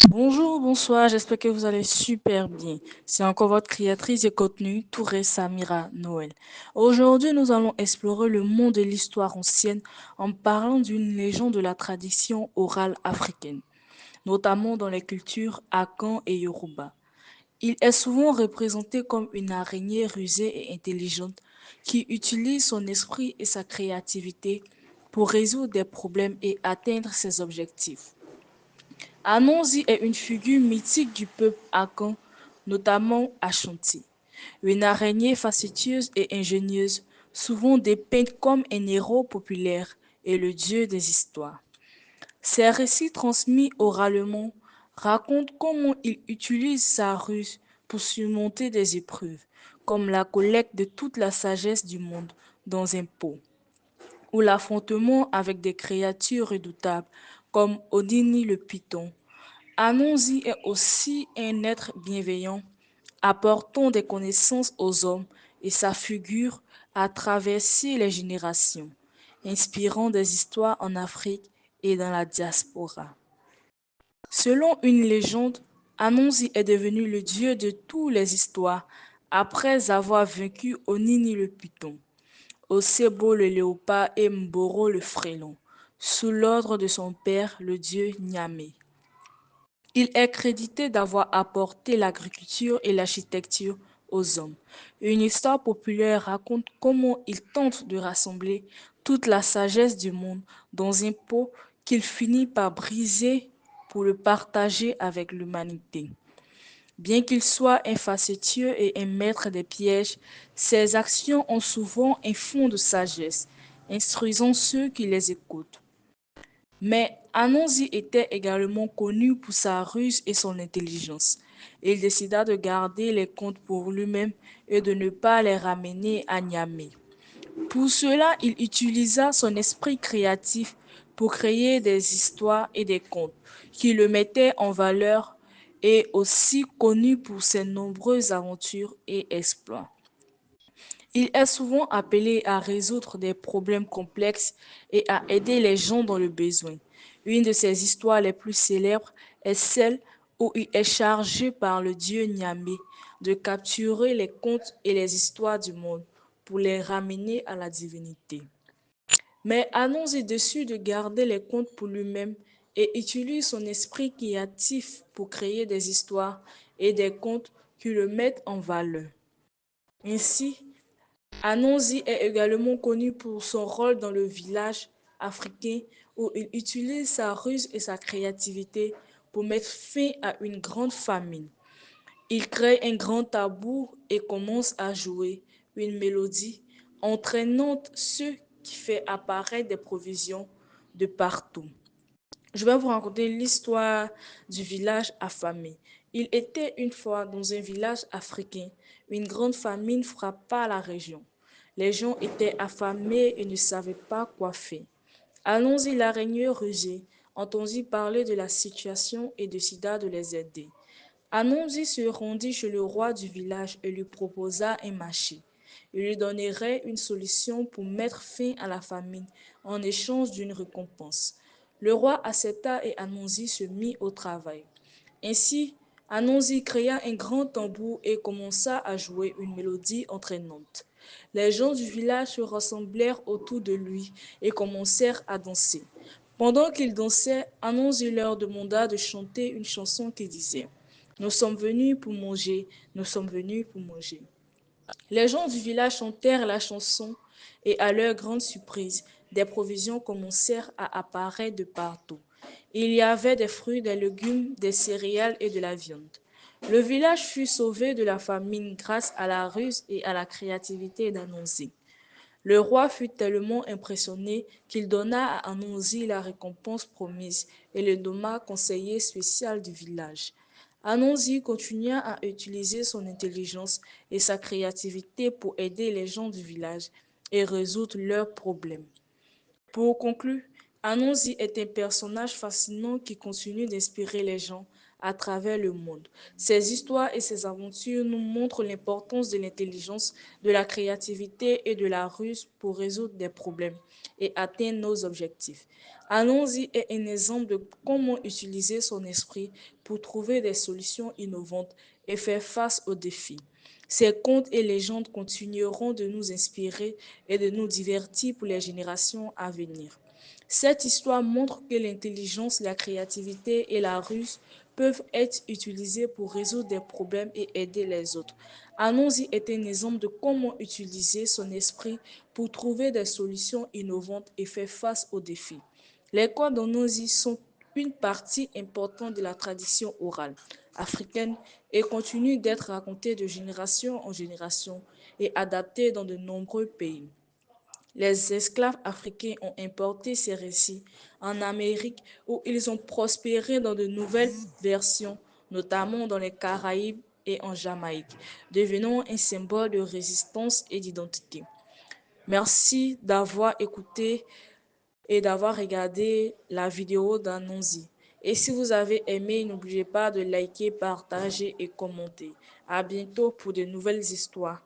Bonjour, bonsoir, j'espère que vous allez super bien. C'est encore votre créatrice et contenu, Touré Samira Noël. Aujourd'hui, nous allons explorer le monde de l'histoire ancienne en parlant d'une légende de la tradition orale africaine, notamment dans les cultures Akan et Yoruba. Il est souvent représenté comme une araignée rusée et intelligente qui utilise son esprit et sa créativité pour résoudre des problèmes et atteindre ses objectifs. Anansi est une figure mythique du peuple Akan, notamment Ashanti. Une araignée facétieuse et ingénieuse, souvent dépeinte comme un héros populaire et le dieu des histoires. Ses récits transmis oralement racontent comment il utilise sa ruse pour surmonter des épreuves, comme la collecte de toute la sagesse du monde dans un pot, ou l'affrontement avec des créatures redoutables comme Odini le python. Anansi est aussi un être bienveillant, apportant des connaissances aux hommes et sa figure a traversé les générations, inspirant des histoires en Afrique et dans la diaspora. Selon une légende, Anansi est devenu le dieu de toutes les histoires après avoir vaincu Onini le python, Osebo le léopard et Mboro le frélon, sous l'ordre de son père, le dieu Nyame. Il est crédité d'avoir apporté l'agriculture et l'architecture aux hommes. Une histoire populaire raconte comment il tente de rassembler toute la sagesse du monde dans un pot qu'il finit par briser pour le partager avec l'humanité. Bien qu'il soit infacétieux et un maître des pièges, ses actions ont souvent un fond de sagesse, instruisant ceux qui les écoutent. Mais Anansi était également connu pour sa ruse et son intelligence. Il décida de garder les contes pour lui-même et de ne pas les ramener à Niamey. Pour cela, il utilisa son esprit créatif pour créer des histoires et des contes qui le mettaient en valeur et aussi connu pour ses nombreuses aventures et exploits. Il est souvent appelé à résoudre des problèmes complexes et à aider les gens dans le besoin. Une de ses histoires les plus célèbres est celle où il est chargé par le dieu Nyame de capturer les contes et les histoires du monde pour les ramener à la divinité. Mais Anansi décide de garder les contes pour lui-même et utilise son esprit créatif pour créer des histoires et des contes qui le mettent en valeur. Ainsi, Anansi est également connu pour son rôle dans le village africain où il utilise sa ruse et sa créativité pour mettre fin à une grande famine. Il crée un grand tabou et commence à jouer une mélodie entraînante, ce qui fait apparaître des provisions de partout. Je vais vous raconter l'histoire du village affamé. Il était une fois dans un village africain. Une grande famine frappa la région. Les gens étaient affamés et ne savaient pas quoi faire. Allons-y, l'araignée rusée entendit parler de la situation et décida de les aider. Anansi se rendit chez le roi du village et lui proposa un marché. Il lui donnerait une solution pour mettre fin à la famine en échange d'une récompense. Le roi accepta et Anansi se mit au travail. Ainsi, Anansi créa un grand tambour et commença à jouer une mélodie entraînante. Les gens du village se rassemblèrent autour de lui et commencèrent à danser. Pendant qu'ils dansaient, Anansi leur demanda de chanter une chanson qui disait: nous sommes venus pour manger, nous sommes venus pour manger. Les gens du village chantèrent la chanson et à leur grande surprise, des provisions commencèrent à apparaître de partout. Il y avait des fruits, des légumes, des céréales et de la viande. Le village fut sauvé de la famine grâce à la ruse et à la créativité d'Anansi. Le roi fut tellement impressionné qu'il donna à Anansi la récompense promise et le nomma conseiller spécial du village. Anansi continua à utiliser son intelligence et sa créativité pour aider les gens du village et résoudre leurs problèmes. Pour conclure, Anansi est un personnage fascinant qui continue d'inspirer les gens à travers le monde. Ses histoires et ses aventures nous montrent l'importance de l'intelligence, de la créativité et de la ruse pour résoudre des problèmes et atteindre nos objectifs. Anansi est un exemple de comment utiliser son esprit pour trouver des solutions innovantes et faire face aux défis. Ces contes et légendes continueront de nous inspirer et de nous divertir pour les générations à venir. Cette histoire montre que l'intelligence, la créativité et la ruse peuvent être utilisées pour résoudre des problèmes et aider les autres. Anonsi est un exemple de comment utiliser son esprit pour trouver des solutions innovantes et faire face aux défis. Les contes d'Anonsi sont une partie importante de la tradition orale africaine et continuent d'être racontés de génération en génération et adaptés dans de nombreux pays. Les esclaves africains ont importé ces récits en Amérique où ils ont prospéré dans de nouvelles versions, notamment dans les Caraïbes et en Jamaïque, devenant un symbole de résistance et d'identité. Merci d'avoir écouté et d'avoir regardé la vidéo d'Anonzi. Et si vous avez aimé, n'oubliez pas de liker, partager et commenter. À bientôt pour de nouvelles histoires.